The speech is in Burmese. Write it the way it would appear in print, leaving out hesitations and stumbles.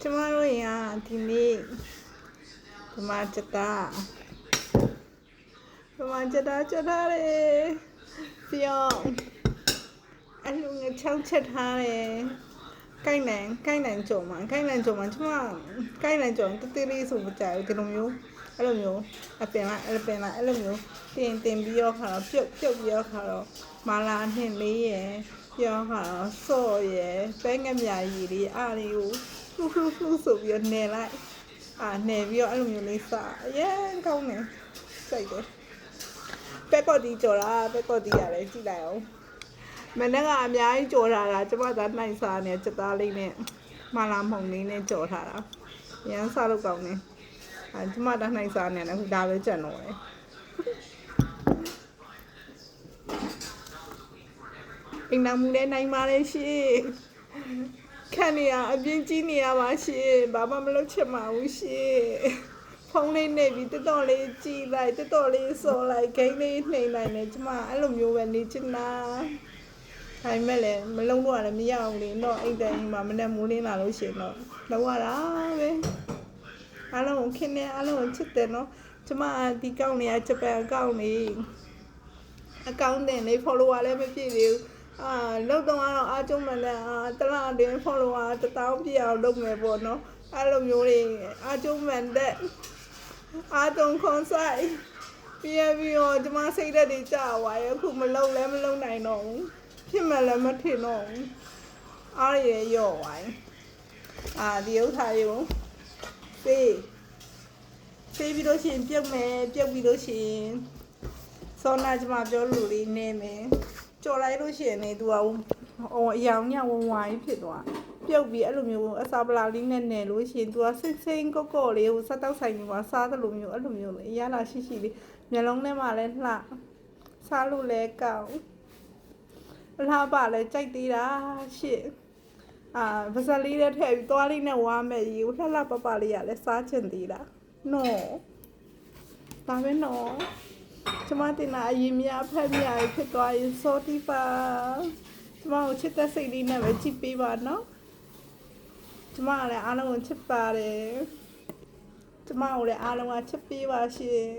ကျမတို့ရဒီနေ့ဓမ္မစတာချက်ထားတယ်ပြီးတော့အလူငချောင်းချက်ထားတယ်ကိုက်နိုင်ကြုံမှာကျမကိုက်နိုင်ကြုံတေးလေးဆိုမကြဘူးဒီလိုမျိုးအဲ့လိုမျိုးအပင်လိုက်အဲ့လိုမျိုးတင်ပြီးတော့ခါတော့ပြုတ်ပြီးတော့ခါတော့မာလာနှင်းလေးရယ်ပြောခါတော့စော့ရယ်ပဲငမြရီလေးအားလေးကိုလှူဆိုပြီးတော့နယ်လိုက်နယ်ပြီးတော့အဲ့လိုမျိုးလေးစားအရင်ကောင်းတယ်စိတ်တယ်ပဲကော်တီကြော်တာပဲကော်တီရတယ်ကြည့်လိုက်အောင်မနေ့ကအများကြီးကြော်ထားတာကျမသားနိုင်စားနေစက်သားလေးနဲ့မာလာမှုန်လေးနဲ့ကြော်ထားတာရမ်းစားလို့ကောင်းတယ်ကျမသားနိုင်စားနေတယ်ခုဒါပဲကြံတော့တယ်အိမ်နာမူနဲ့နိုင်ပါလေရှင်ခံနေရအပြင်းကြီးနေရပါရှင်ဘာမှမလုပ်ချင်ပါဘူးရှင်ဖုန်းလေးနေပြီးတော်လေးကြည်လိုက်တော်လေးစော်လိုက်ဂိမ်းလေးနှိမ်လိုက်နေကျမအဲ့လိုမျိုးပဲနေချင်တာဒါပေမဲ့လည်းမလုံးတော့လည်းမရအောင်လေတော့အိမ်တိုင်မှာမနဲ့မိုးလင်းလာလို့ရှင်တော့လောက်ရတာပဲအားလုံးခင်နေအားလုံးချစ်တယ်နော်ကျမဒီကောင်းနေရဂျပန်အကောင့်နေအကောင့်တင်လေး follower လည်းမပြည့်သေးဘူးလောက်တော့အားကျုံးမှလည်းတလားအတွင်း follower 1000ပြည့်အောင်လုပ်မယ်ပေါ့နော်အဲ့လိုမျိုးတွေအားကျုံးမှတဲ့အားတုံခွန်ဆိုင်ပြီးတော့ကျမစိတ်ဓာတ်တွေကြာသွားရအခုမလုံနိုင်တော့ဘူးဖြစ်မှလည်းမထင်တော့ဘူးအားရရော့သွားဒီဥစ္စာတွေကိုဆေးပြီးလို့ရှိရင်ပြုတ်ပြီးလို့ရှိရင်စောနာကျမပြောလို့လေးနေမယ်ကြော်လိုက်လို့ရှိရင်ねသူကအယောင်ညဝဝိုင်းဖြစ်သွားပြုတ်ပြီးအဲ့လိုမျိုးအစာပလာလေးနဲ့နယ်လို့ရှိရင်သူကစိမ့်ကော့လေးဟိုစက်တောက်ဆိုင်မှာစားတယ်လို့မျိုးအဲ့လိုမျိုးလေအရလာရှိလေးမျက်လုံးထဲမှာလည်းလှစားလို့လည်းကောင်းအလားပါလဲကြိုက်သေးတာရှစ်ဗစလေးနဲ့ထည့်ပြီးသွားလေးနဲ့ဝါမယ်ရေကိုလှပလေးရလဲစားချင်သေးတာနော်ဒါပဲနော်ကျမတင်လာအရင်များဖက်မြာဖြစ်သွားရင် sorry ပါကျမကိုချစ်တဲ့စိတ်လေးနဲ့ပဲကြည့်ပေးပါနော်ကျမလည်းအားလုံးကိုချစ်ပါတယ်ကျမကိုလည်းအားလုံးကချစ်ပေးပါရှင်